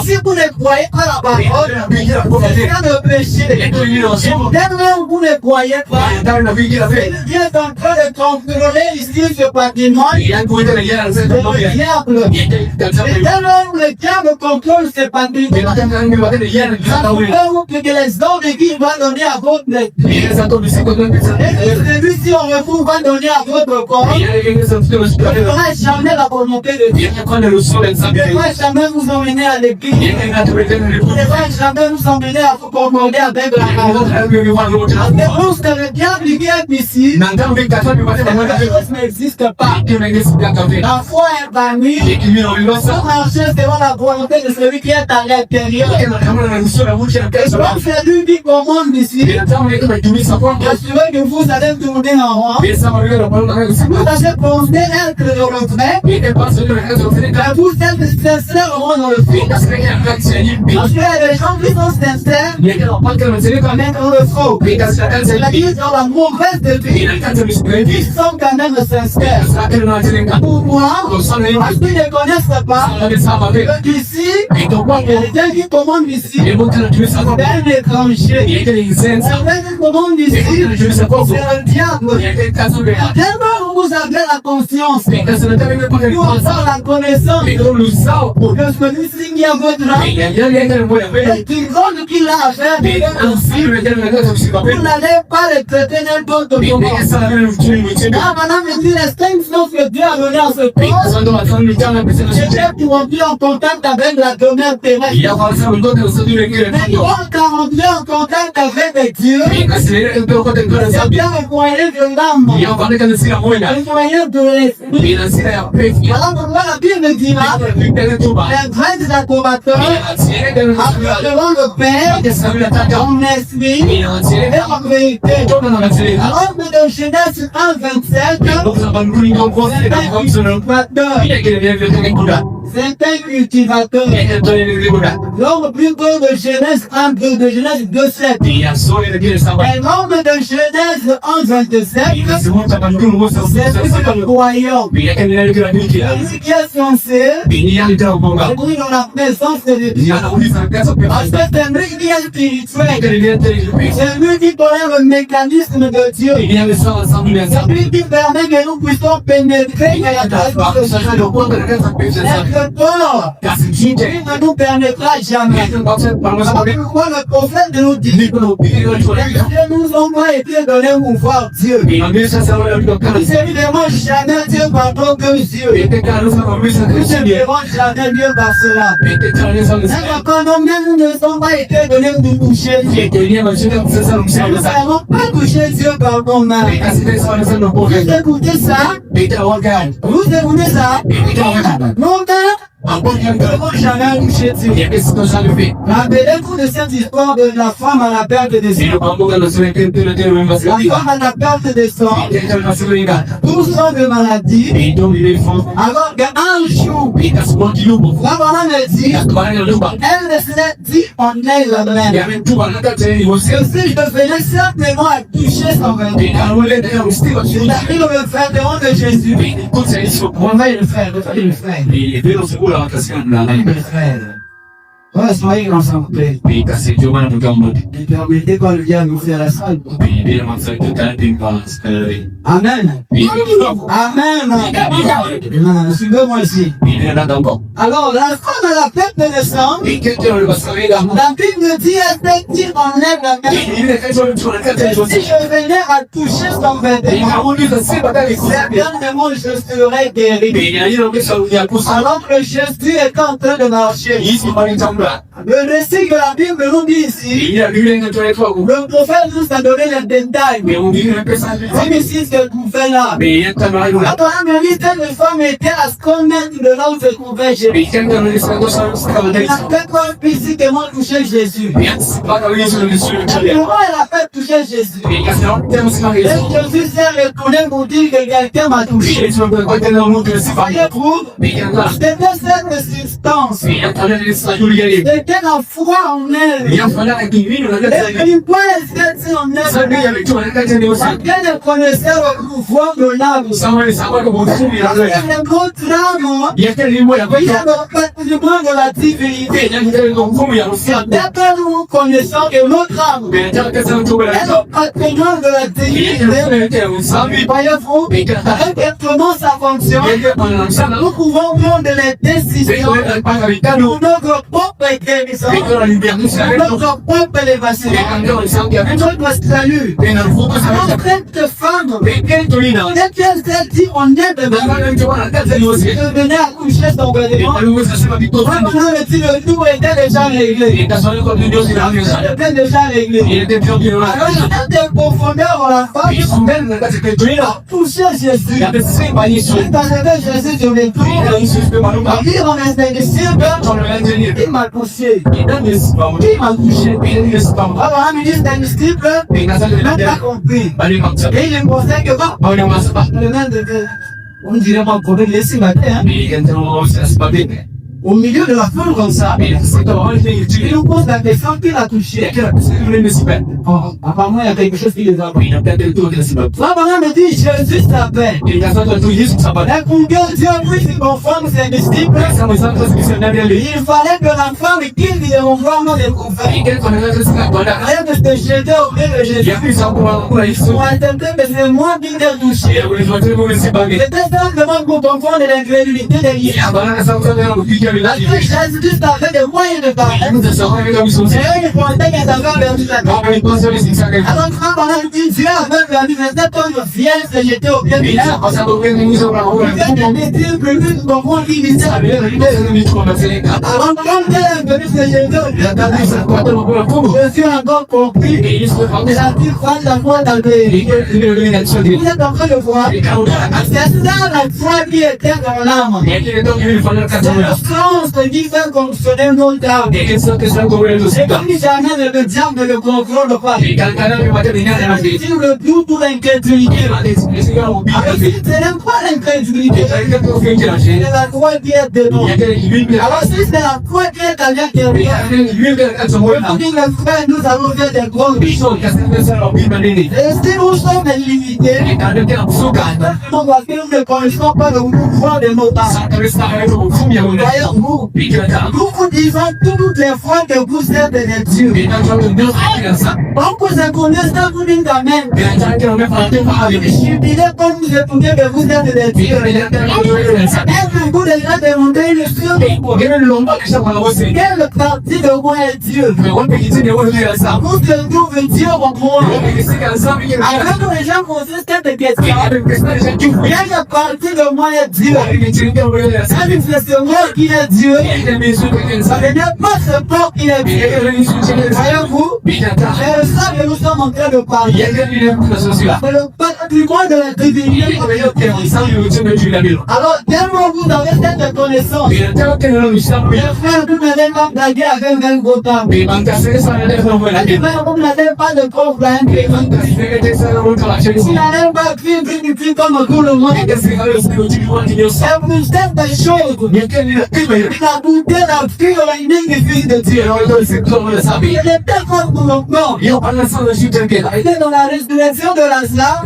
Si vous ne croyez pas la parole, c'est ça le péché. Tellement vous ne croyez pas, Dieu est en train de contrôler ici ce bâtiment. Le diable. Et tellement le diable contrôle ce bâtiment. Que les hommes de qui vont donner à votre et celui-ci on retrouve va donner à votre corps. Ne fera jamais la volonté de Dieu. Ne fera jamais vous emmener à l'église. Ne fera jamais vous emmener à vous concorder avec la parole. C'est parce que le diable vient ici. La chose n'existe pas. La foi est bannie. Pour marcher selon la volonté de celui qui est à l'intérieur. Donc c'est lui qui commande ici. Assurez que vous allez tourner en rond. Vous allez penser être dans le vrai. Mais vous êtes sincèrement dans le faux. Parce qu'il y a des gens qui sont sincères, mais dans le faux. C'est-à-dire dans la mauvaise de Dieu. Ils sont quand même sincères. Pourquoi? Parce qu'ils ne connaissent pas qu'ici, quelqu'un qui commande ici, c'est un étranger. Quelqu'un qui commande ici, c'est un diable. Tellement vous avez la conscience, vous avez la connaissance que celui-ci qui a votre âme, et qui compte qu'il a à faire, vous n'allez pas le traiter n'importe comment. Ah, madame me dit l'extinction que Dieu a donné à ce corps, j'étais pour entrer en contact avec la demeure terrestre. Mais quand on vient en contact avec Dieu, c'est bien le moyen de l'âme, le moyen de l'esprit. Alors pourquoi la Bible dira, les vrais des combattants, devant le Père, en esprit et en vérité. Alors que dans Genèse 1:27, c'est un cultivateur. L'homme plutôt de Genèse 1:2, de Genèse 2:7. Et l'homme de Genèse 1:27, c'est le royaume. Celui qui est censé, celui dans la présence de Dieu. Parce que c'est lui qui est spirituel. C'est lui qui connaît le mécanisme de Dieu. C'est lui qui permet que nous puissions pénétrer la grâce de Dieu. Notre corps, il ne nous permettra jamais. Pourquoi le prophète nous dit que nous n'ont pas été donnés pour voir Dieu. Évidemment, jamais Dieu pardonne que Dieu. Évidemment, jamais Dieu par cela. Quand nous ne sommes pas été donnés pour toucher Dieu. Nous n'avons pas touché Dieu par nos mains. Vous écoutez ça? Vous écoutez ça? Longtemps? Jamais touché Dieu. Rappelez-vous de cette histoire de la femme à la perte de sang. La femme à la perte de sang, pour son de maladie, alors qu'un jour, la maman me dit, elle ne s'est dit en elle-même, que si je venais certainement à toucher son vêtement, c'est-à-dire le vêtement de Jésus, on va le faire, ouais, soyez ensemble. Et permettez qu'on vienne nous faire la salle. Amen. Amen. Suivez-moi ici. Alors, la femme à la perte de sang, la Bible dit, elle dit en elle-même, si je venais à toucher son vêtement, certainement je serais guéri. Alors que Jésus est en train de marcher. Le récit que la Bible nous dit ici, le prophète nous a donné les détails. C'est ici ce que vous faites là. Abraham me dit que les femmes étaient à 100 mètres de là où se trouvait Jésus. Il n'a pas physiquement touché Jésus. Comment elle a fait toucher Jésus? Et Jésus s'est retourné pour dire que quelqu'un m'a touché. C'était cette substance. C'était la foi en elle. Et une fois elle en elle, elle connaissait le pouvoir de l'âme. Le grand drame, il y a le patrimoine de la divinité. D'après nous connaissons que notre âme est le patrimoine de la divinité. Voyez-vous, exactement sa fonction. Nous pouvons prendre les décisions pour notre propre guérison, notre propre élévation, notre salut. Alors, cette femme, dès qu'elle s'est dit on est de venir accoucher son bébé, le tout était déjà réglé. Il était déjà réglé. Alors, il était profondeur en la femme, a touché Jésus. Dans Jésus, je l'ai tout. Il en est il m'a touché. Il m'a touché. Alors, un ministre indisciple, il n'a pas compris. Et il pensait que le même de Dieu. On dirait pas qu'on laisser ma terre. Au milieu de la foule comme ça, il nous pose la question qui l'a touché. Apparemment, il y a quelque chose qui les a pris. Là, Abraham me dit, Jésus s'appelle. Et combien Dieu prie si mon femme c'est disciple. Il fallait que la femme quitte les enfants des prophètes. Rien de se jeter au pied de Jésus. Pour attendre que c'est moi qui l'ai touché. C'était simplement pour comprendre l'incrédulité des Jésus avait des moyens de parler. Et il pensait qu'elle avait perdu la vie. Alors quand on a dit Dieu avait perdu cet homme fier se jeter au pied de Jésus. Il était prévu de comprendre qu'il disait. Alors quand elle est venue se jeter au pied de Jésus, je suis encore compris. Il a dit prendre la foi dans le pays. Vous êtes en train de voir. C'est ça la foi qui était dans l'âme. Se dit faire fonctionner nos âmes. Et comme jamais le diable ne le contrôle pas. Si le doute ou l'incrédulité. Alors si tu n'aimes pas l'incrédulité, c'est la foi qui est de nous. Alors si c'est la foi qui est à l'intérieur, les frères, nous avons fait des grandes choses. Et si nous sommes limités, parce que nous ne connaissons pas le pouvoir de nos âmes. Nous vous disons toutes les fois que vous êtes des dieux. Donc vous êtes connaissants, vous dites amen. Je dirais comme vous écoutez que vous êtes des dieux. Est-ce que vous déjà demandé le ciel? Quelle partie de moi est Dieu? Vous se trouvez Dieu en moi. Avant que les gens posent cette question, quelle partie de moi est Dieu? C'est moi qui est Dieu. Ça n'est pas ce port qui est Dieu. Voyez-vous? C'est ça que nous sommes en train de parler. C'est le patrimoine de la divinité. Alors, tellement vous avez cette connaissance. Les frères, vous n'avez pas blagué avec un gros temps. Les frères, vous n'avez pas de problème. Si la n'avez pas pris comme tout le monde. Et vous faites des choses. Il a goûté la fille de Dieu. Il était tellement pour le corps. Il était dans la résurrection de Lazare.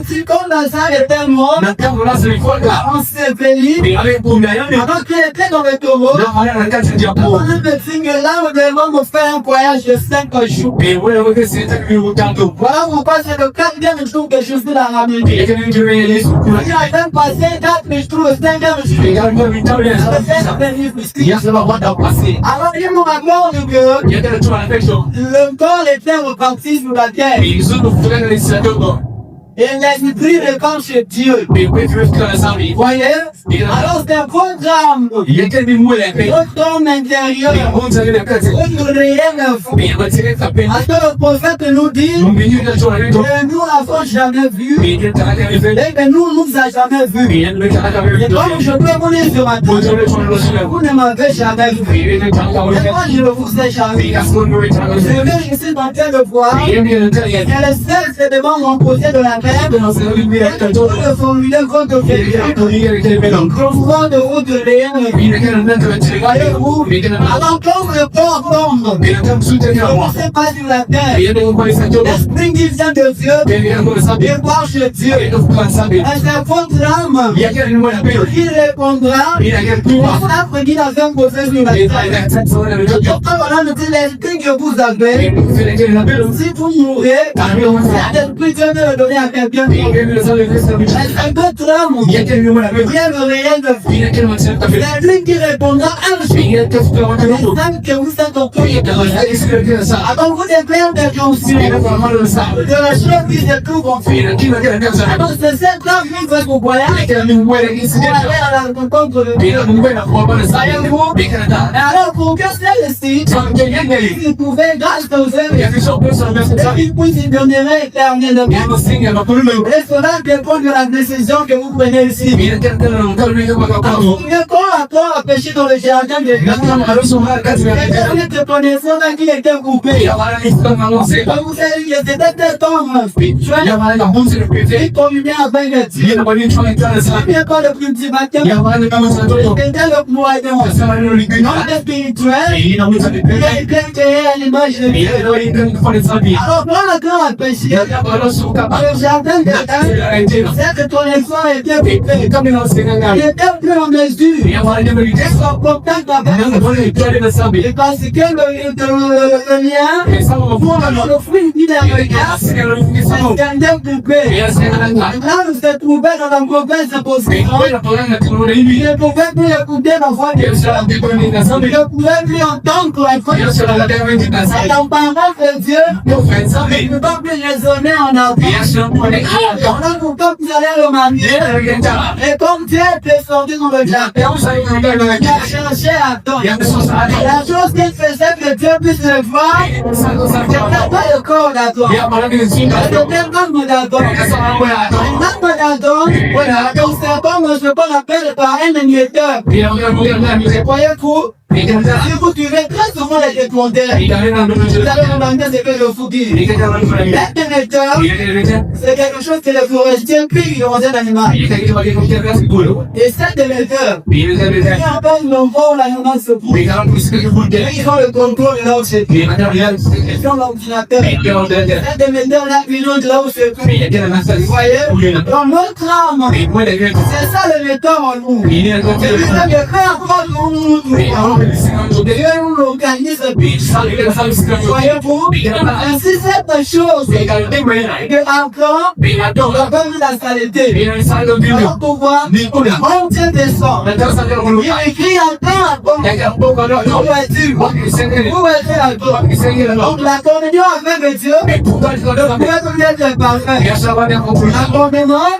Si comme Lazare était mort, enseveli, avant qu'il était dans le tombeau, on me dit que là, nous devons faire un voyage de 5 jours. Voilà pourquoi c'est le 4e jour que je suis dans la maison. Il a même passé 4 jours, 5e jour. Alors il me raconte que le corps était reparti sur la terre. Et l'esprit revient chez Dieu. Voyez? Alors c'est un programme. Notre homme intérieur. Notre réel fou. Parce que le prophète nous dit que nous n'avons jamais vu. Et que nous ne nous avons jamais vu. Et donc je peux vous dire ce matin, vous ne m'avez jamais vu. Et moi je ne vous ai jamais vu. Je suis en train de voir. Et le seul c'est devant mon côté de la paix, le formulaire compte au groupement de route de Léon, voyez-vous, alors quand le port tombe, on ne sait pas sur la terre, l'esprit qui vient de Dieu, il marche de Dieu, à sa faute l'âme, il répondra, on a pris dans un procès sur la terre. Pourtant, voilà le l'esprit que vous avez, si vous mourrez, l'esprit Dieu veut le donner à quelqu'un, un peu l'âme, rien de réel de vie, l'esprit qui répondra à l'esprit que vous êtes au pays. Alors vous déclarez des consciences de la chose qui se trouve en fait. Alors c'est cette âme qui va vous voyage, pour aller à la rencontre de Dieu. Voyez-vous? Alors pour que celle-ci, il pouvait grâce aux œuvres, et qu'il puisse y donnerait éternellement. Et cela dépend de la décision que vous prenez ici. Quand Adam a péché dans le jardin de Dieu, de connaissance qui était coupé. Vous savez que c'était un homme spirituel. Il communiait avec Dieu. Il n'est pas le cultivateur. Il était le moyen. Non spirituel. Il a été créé à l'image de Dieu. Alors quand le grand a péché, le jardin de Dieu, cette connexion était coupée. Il était plus en mesure. Son contact avec et parce que le lien, le fruit qui est le gars, c'est coupé. Là, nous s'est trouvé dans la mauvaise position. Il ne pouvait plus écouter la voix de Dieu. Il ne pouvait plus entendre la voix de Dieu. En parlant de Dieu, il ne peut pas plus raisonner en avant. Pourquoi vous allez le manier? Et comme Dieu était sorti dans le jardin, il a cherché à attendre. La chose qu'il faisait que Dieu puisse le voir, c'était pas le corps d'Adam. C'était l'âme d'Adam. L'âme d'Adam, donc c'est comme je peux l'appeler par un émetteur. Voyez-vous? Si vous tuez très souvent les étrangers, vous allez demander ce que je vous dis. L'émetteur, c'est quelque chose que les forestiers puis ils l'animal. Et cet émetteur, il appelle l'enfant l'animal se fout. Ils ont le contrôle là où c'est. Ils ont l'ordinateur. Cet émetteur là, ils ont là où c'est. Vous voyez? Dans notre âme, c'est ça l'émetteur en nous. C'est lui qui crée encore nous. Dieu nous organise. Voyez-vous? Ainsi cette chose que encore comme la saleté. Alors pour voir, on Dieu descend. Il écrit encore. Où es-tu? Où es-tu encore? Donc la communion avec Dieu peut être parfaite. L'abonnement,